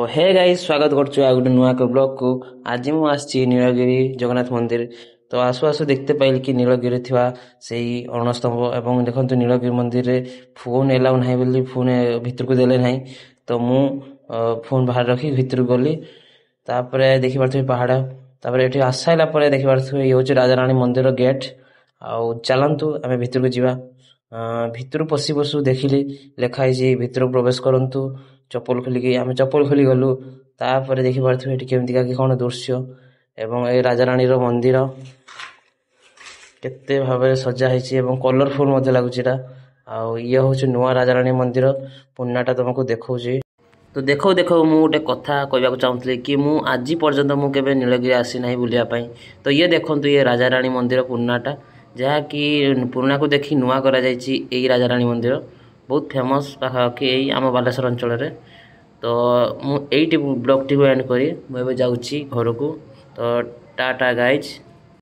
Hey guys स्वागत करछु आ गोटे नुआ के ब्लॉग को। आज मु आछि नीलगिरी जगन्नाथ मंदिर। तो आसु आसु देखते पाइल कि नीलगिरी थिवा सेही अरुणस्तंभ एवं देखंतु नीलगिरी मंदिर रे फोन एलाउ नाही बोली फोन भितर को देले नाही। तो मु फोन बाहर रखी भितर गली तापरे देखि पारथि पहाड़ तापरे एठी आसाइला परे देखि पारथि ये होछि राजा रानी मंदिर रो गेट। आउ चलंतु आमे भितर को जिवा। भितर पशि पशु देखिली लेखा है भितर प्रवेश करंतु चप्पल खोलिकी आमे चप्पल खोली गलु। तापरे देखि पारथु एठी केमतिका कि कोन दृश्य एवं ए राजा रानी रो मंदिर केते भाबरे सजा हैछि एवं कलरफुल मध्ये लागुचिटा। आउ ये होछि नुआ राजा रानी मंदिर पुन्नाटा तुमको देखौछि। तो देखो देखो मु गोटे कथा कहबाक चाहूँगी कि मु आज पर्यंत मु केबे नीलगिरी आसी नाही बुलिया पई। तो ये देखंतु ये राजा रानी मंदिर पुन्नाटा जहाँ कि पुराना को देखी नुआ करा जायछि। एई राजा रानी मंदिर बहुत फेमस पाखापाखि एई आम बालेश्वर अंचल रे। तो मु एइटी ब्लॉग टी को एंड करी मु एबे जाउछि घर को। तो टाटा गाइज।